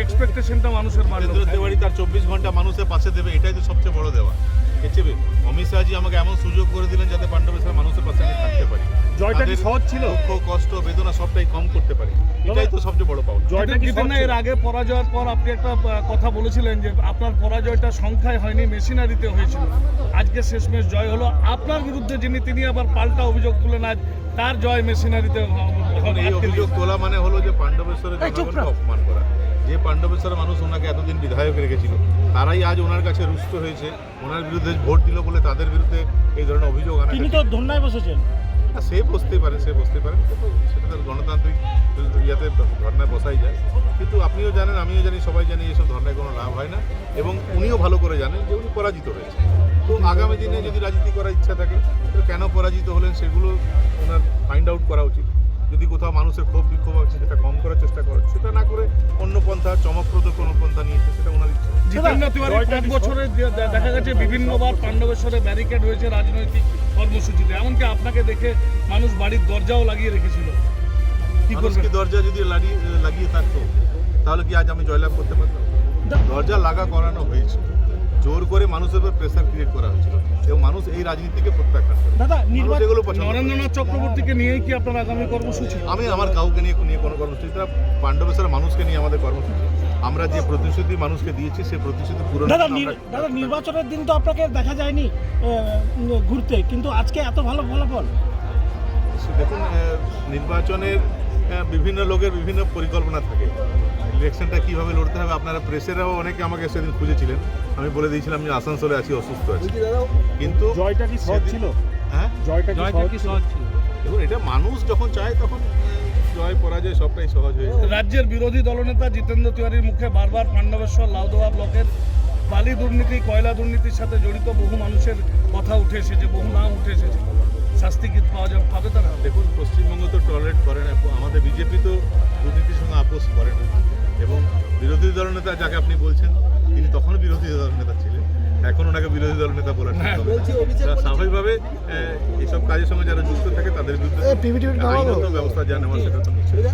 এক্সপেকটেশনটা মানুষের দেওয়ারি তার 24 ঘন্টা মানুষের পাশে দেবে, এটাই তো সবচেয়ে বড় দেওয়া। এচেবে অমিত শাহজি আমাকে এমন সুযোগ করে দিলেন যাতে পাণ্ডবেশ্বর মানুষের পাশে আমি থাকতে পারি। জয়টা কি সহজ ছিল? দুঃখ কষ্ট বেদনা সবটাই কম করতে পারি, এটাই তো সবচেয়ে বড় পাওয়া। জয়টা কি না? এর আগে পরাজয়ের পর আপনি একটা কথা বলেছিলেন যে আপনার পরাজয়টা সংখ্যায় হয়নি, মেশিনারিতে হয়েছিল। আজকে শেষমেশ জয় হলো। আপনার বিরুদ্ধে যিনি, তিনি আবার পাল্টা অভিযোগ তুলেন আজ তার জয় মেশিনারিতে। এই অভিযোগ তোলা মানে হলো যে পাণ্ডবেশ্বরের জনগণকে অপমান করা। যে পাণ্ডবেশ্বরের মানুষ ওনাকে এতদিন বিধায়ক রেখেছিল, তারাই আজ ওনার কাছে রুষ্ট হয়েছে, ওনার বিরুদ্ধে ভোট দিল বলে তাদের বিরুদ্ধে এই ধরনের অভিযোগ আনা। তিনি তো ধর্নায় বসেছেন। সে বসতে পারে, কিন্তু সেটা তার গণতান্ত্রিক ইয়াতে ধর্নায় বসাই যায়। কিন্তু আপনিও জানেন, আমিও জানি, সবাই জানি এসব ধর্নায় কোনো লাভ হয় না, এবং উনিও ভালো করে জানেন যে উনি পরাজিত হয়েছে। তো আগামী দিনে যদি রাজনীতি করার ইচ্ছা থাকে, তো কেন পরাজিত হলেন সেগুলো ওনার ফাইন্ড আউট করা উচিত। যদি কোথাও মানুষের ক্ষোভ বিক্ষোভ আছে সেটা কম করার চেষ্টা করে, সেটা না করে অন্য পন্থা, চমকপ্রদ কোনো পন্থা নিয়েছে, সেটা ওনার ইচ্ছা। জিতেন্দ্র তিওয়ারি 5 বছরে দেখা গেছে বিভিন্নবার পাণ্ডবেশ্বরে ব্যারিকেড হয়েছে রাজনৈতিক কর্মসূচিতে, এমনকি আপনাকে দেখে মানুষ বাড়ির দরজাও লাগিয়ে রেখেছিল। কি দরজা যদি লাগিয়ে থাকতো তাহলে কি আজ আমি জয়লাভ করতে পারতাম? দরজা করানো হয়েছে, জোর করে মানুষের উপর প্রেসার ক্রিয়েট করা হয়েছিল, এবং মানুষ এই রাজনীতিকে প্রত্যাখ্যান করে। দাদা, নরেন্দ্রনাথ চক্রবর্তীকে নিয়েই কি আপনার আগামী কর্মসূচি? আমি আমার কাউকে নিয়ে কোনো কর্মসূচি, পাণ্ডবেশ্বরের মানুষকে নিয়ে আমাদের কর্মসূচি। আমরা যে প্রতিশ্রুতি মানুষকে দিয়েছি সেই প্রতিশ্রুতি পূরণ। দাদা, নির্বাচনের দিন তো আপনাকে দেখা যায়নি ঘুরতে, কিন্তু আজকে এত ভালো ফলাফল। দেখুন, নির্বাচনের বিভিন্ন লোকের বিভিন্ন পরিকল্পনা থাকে। ইলেকশনটা কীভাবে লড়তে হবে, আপনারা প্রেসেরাও অনেকে আমাকে সেদিন খুঁজেছিলেন, আমি বলে দিয়েছিলাম যে আসানসোলে আছি, অসুস্থ আছি। কিন্তু জয়টা কি সহজ ছিল? হ্যাঁ, জয়টা কি সহজ ছিল? দেখুন, এটা মানুষ যখন চায় তখন জয় পরাজয় সবটাই সহজ হয়ে যায়। রাজ্যের বিরোধী দলনেতা জিতেন্দ্র তিওয়ারির মুখে বারবার পাণ্ডবেশ্বর লাউদোয়া ব্লকের বালি দুর্নীতি, কয়লা দুর্নীতির সাথে জড়িত বহু মানুষের কথা উঠে এসেছে, বহু নাম উঠে এসেছে। শাস্তি কি পাবে তারা? দেখুন, পশ্চিমবঙ্গ তো টলারেট করে না, আমাদের বিজেপি তো দুর্নীতির সঙ্গে আপোষ করে না, এবং বিরোধী দলনেতা যাকে আপনি বলছেন তিনি তখনও বিরোধী দলনেতা ছিলেন, এখন ওনাকে বিরোধী দলনেতা বলার স্বাভাবিকভাবে এইসব কাজের সঙ্গে যারা যুক্ত থাকে তাদের বিরুদ্ধে আইনত ব্যবস্থা যা নেওয়ার সেটা তো নিশ্চয়ই।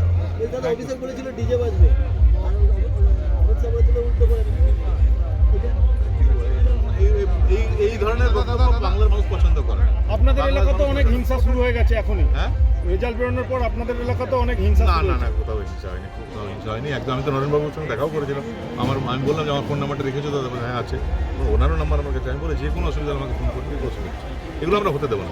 এই ধরনের বক্তব্য বাংলার মানুষ পছন্দ করে। আপনাদের এলাকাতে অনেক হিংসা শুরু হয়ে গেছে এখনই। হ্যাঁ, রেজাল্ট বেরোনোর পর আপনাদের এলাকাতে অনেক হিংসা। না, কোথাও হিংসা হয়নি, একদম। আমি তো নরেনবাবুর সঙ্গে দেখাও করেছিলাম, আমি বললাম যে আমার ফোন নাম্বারটা রেখেছো দাদা? হ্যাঁ আছে। ওনারও নাম্বার আমার কাছে। আমি বলে যে কোনো অসুবিধা আমাকে ফোন করতে, এগুলো আমরা হতে দেবো না।